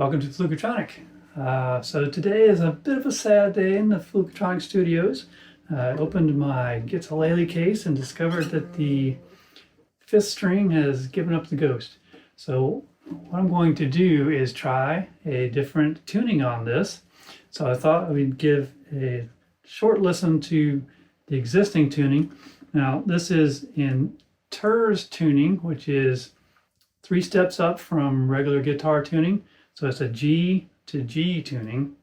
Welcome to Fluketronic. So today is a bit of a sad day in the Fluketronic studios. I opened my Guilele case and discovered that the fifth string has given up the ghost. So what I'm going to do is try a different tuning on this. So I thought we'd give a short listen to the existing tuning. Now this is in Terz tuning, which is 3 steps up from regular guitar tuning. So it's a G to G tuning.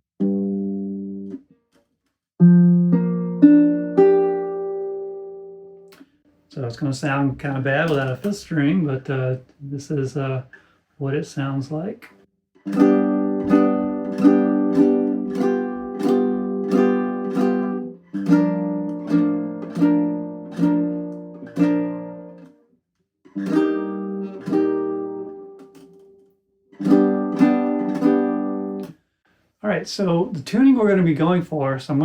So it's going to sound kind of bad without a fifth string, but this is what it sounds like. All right, so the tuning we're going to be going for, so I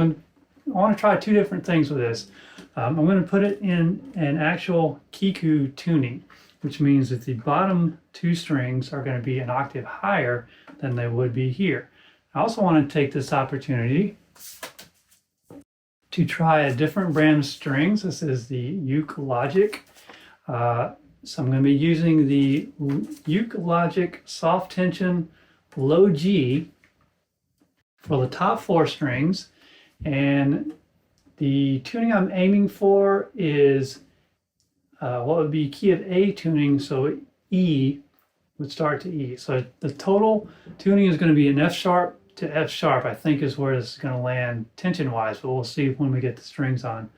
want to try 2 different things with this. I'm going to put it in an actual Kiku tuning, which means that the bottom 2 strings are going to be an octave higher than they would be here. I also want to take this opportunity to try a different brand of strings. This is the UkeLogic. So I'm going to be using the UkeLogic soft tension low G for the top 4 strings, and the tuning I'm aiming for is what would be key of A tuning, so E would start to E. So the total tuning is going to be an F sharp to F sharp, I think is where this is going to land tension-wise, but we'll see when we get the strings on.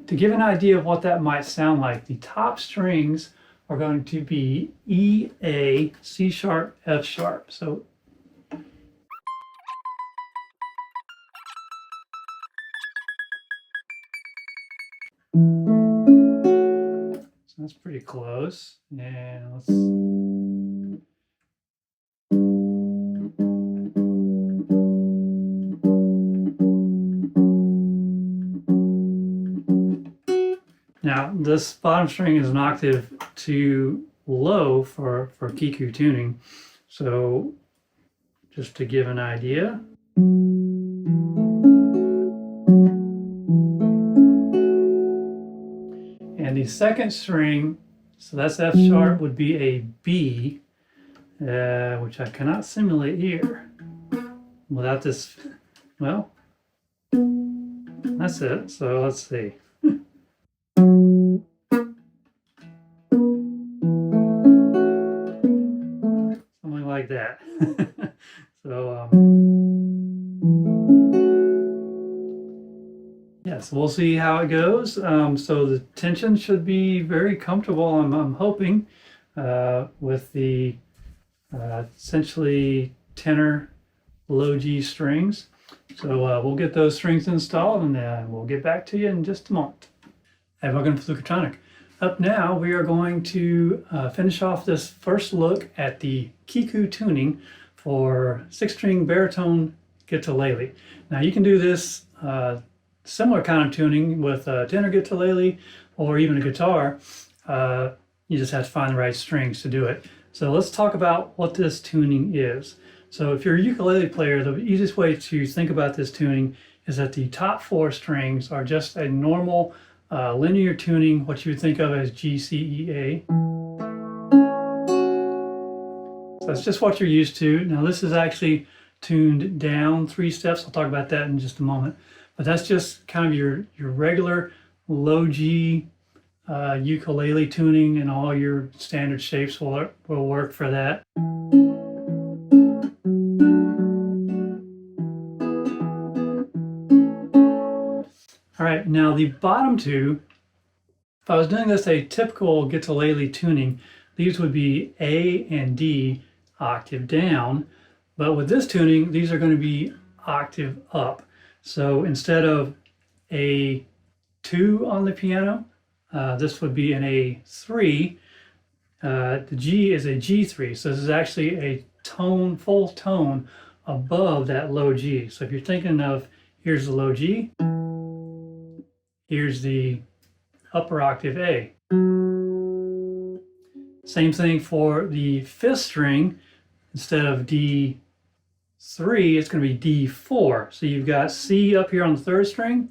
To give an idea of what that might sound like, the top strings are going to be E, A, C sharp, F sharp. So that's pretty close. And let's now this bottom string is an octave too low for Kiku tuning. So just to give an idea. And the second string, so that's F sharp, would be a B, which I cannot simulate here without this. Well, that's it. So let's see. Something like that. So, yes, we'll see how it goes. So the tension should be very comfortable, I'm hoping, with the essentially tenor low G strings. So we'll get those strings installed, and we'll get back to you in just a moment. Hey, welcome to Fluketronic. Up now, we are going to finish off this first look at the Kiku tuning for 6-string baritone guilele. Now you can do this similar kind of tuning with a tenor guilele or even a guitar. You just have to find the right strings to do it. So let's talk about what this tuning is. So if you're a ukulele player, the easiest way to think about this tuning is that the top 4 strings are just a normal linear tuning, what you would think of as G, C, E, A. So that's just what you're used to. Now this is actually tuned down 3 steps. I'll talk about that in just a moment. But that's just kind of your regular low G ukulele tuning, and all your standard shapes will work for that. All right, now the bottom 2, if I was doing this a typical guilele tuning, these would be A and D octave down, but with this tuning, these are going to be octave up. So instead of a 2 on the piano, this would be an A3. The G is a G3, so this is actually a tone, full tone above that low G. So if you're thinking of, here's the low G, here's the upper octave A. Same thing for the 5th string. Instead of D 3, it's going to be D4. So you've got C up here on the 3rd string.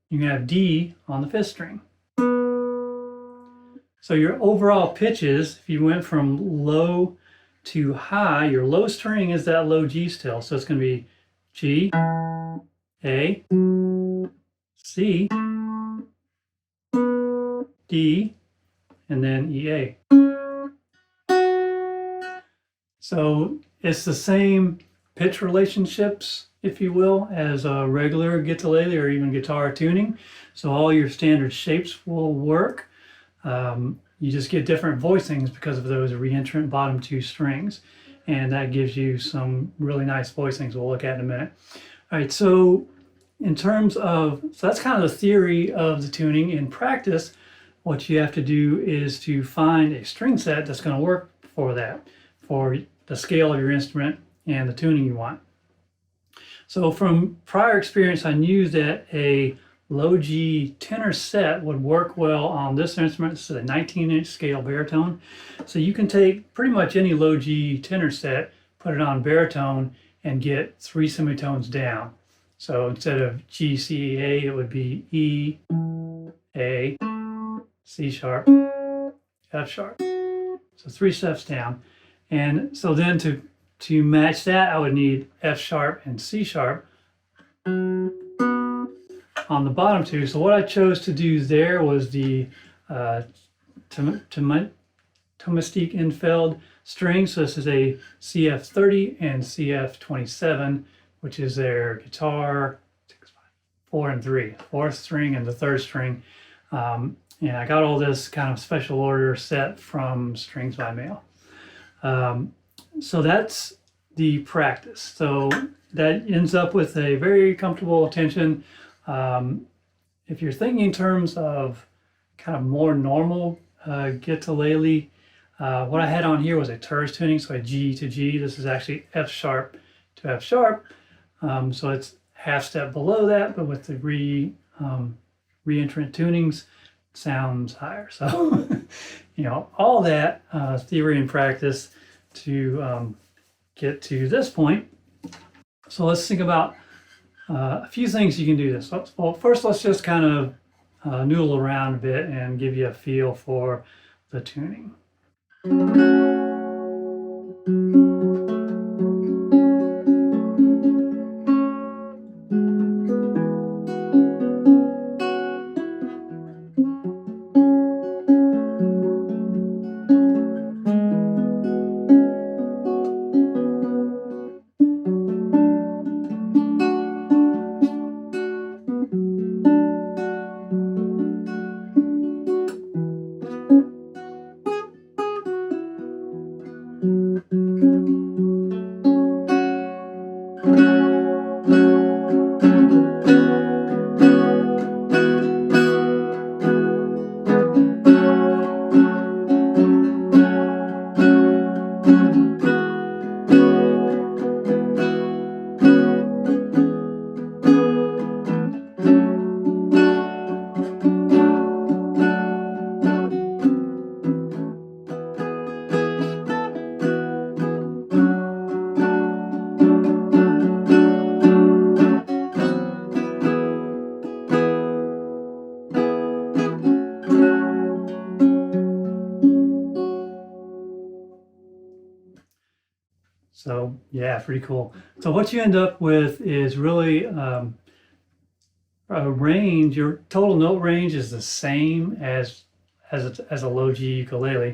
You can have D on the 5th string. So your overall pitches, if you went from low to high, your low string is that low G still. So it's going to be G, A, C, D, and then EA. So it's the same pitch relationships, if you will, as a regular guitarlele or even guitar tuning. So all your standard shapes will work. You just get different voicings because of those reentrant bottom 2 strings. And that gives you some really nice voicings we'll look at in a minute. All right, so in terms of, so that's kind of the theory of the tuning. In practice, what you have to do is to find a string set that's going to work for that, for the scale of your instrument and the tuning you want. So from prior experience, I knew that a low G tenor set would work well on this instrument. This is a 19-inch scale baritone. So you can take pretty much any low G tenor set, put it on baritone, and get 3 semitones down. So instead of G, C, A, it would be E, A, C sharp, F sharp. So 3 steps down. And so then to match that, I would need F sharp and C sharp on the bottom 2. So what I chose to do there was the Thomastik Infeld string. So this is a CF30 and CF27, which is their guitar 4 and 3, 4th string and the 3rd string. And I got all this kind of special order set from Strings by Mail. So that's the practice. So that ends up with a very comfortable tension. If you're thinking in terms of kind of more normal guitarlele, what I had on here was a Terz tuning, so a G to G. This is actually F sharp to F sharp. So it's half step below that, but with the reentrant tunings, it sounds higher. So, you know, all that theory and practice to get to this point. So let's think about a few things you can do this. Well, first let's just kind of noodle around a bit and give you a feel for the tuning. So yeah, pretty cool. So what you end up with is really a range. Your total note range is the same as a low G ukulele.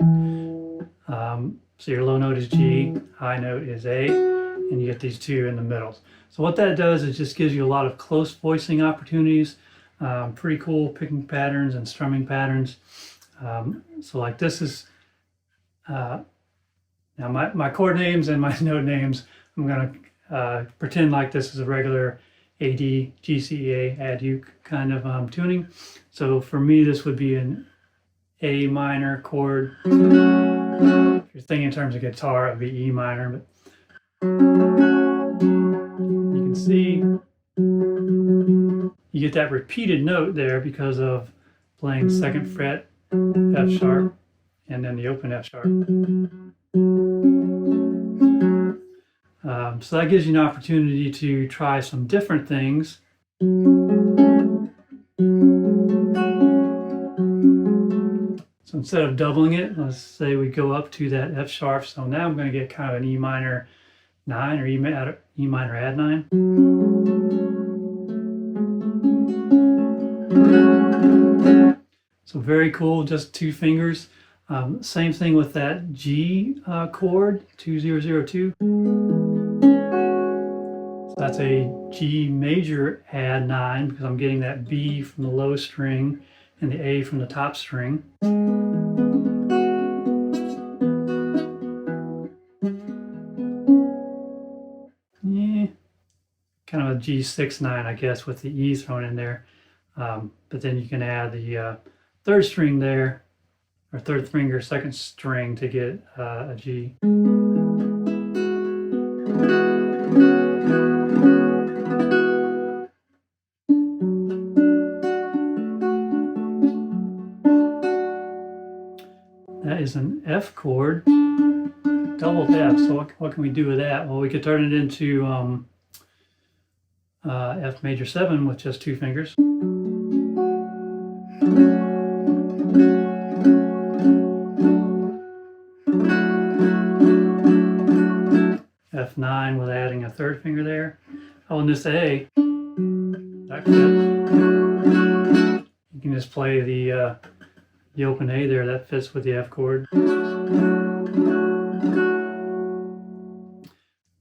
So your low note is G, high note is A, and you get these 2 in the middle. So what that does is just gives you a lot of close voicing opportunities. Pretty cool picking patterns and strumming patterns. So like this is now my chord names and my note names, I'm going to pretend like this is a regular AD, GCEA, add uke kind of tuning. So for me, this would be an A minor chord. If you're thinking in terms of guitar, it would be E minor. But you can see you get that repeated note there because of playing 2nd fret F sharp and then the open F sharp. So that gives you an opportunity to try some different things. So instead of doubling it, let's say we go up to that F sharp. So now I'm going to get kind of an E minor 9 or E minor add 9. So very cool, just 2 fingers. Same thing with that G chord, 2002. So that's a G major add 9 because I'm getting that B from the low string and the A from the top string. Yeah, kind of a G6 9, I guess, with the E thrown in there. But then you can add the third string there, or third finger, second string to get a G. That is an F chord, double F. So what can we do with that? Well, we could turn it into F major 7 with just 2 fingers. F9 with adding a third finger there. Oh, and this A, that fits. You can just play the open A there, that fits with the F chord.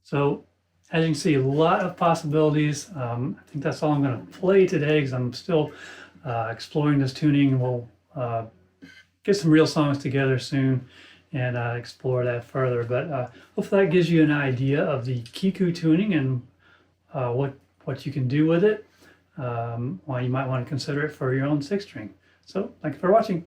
So as you can see, a lot of possibilities. I think that's all I'm going to play today because I'm still exploring this tuning. We'll get some real songs together soon and explore that further. But hopefully that gives you an idea of the Kiku tuning and what you can do with it. Why you might want to consider it for your own 6 string. So thank you for watching.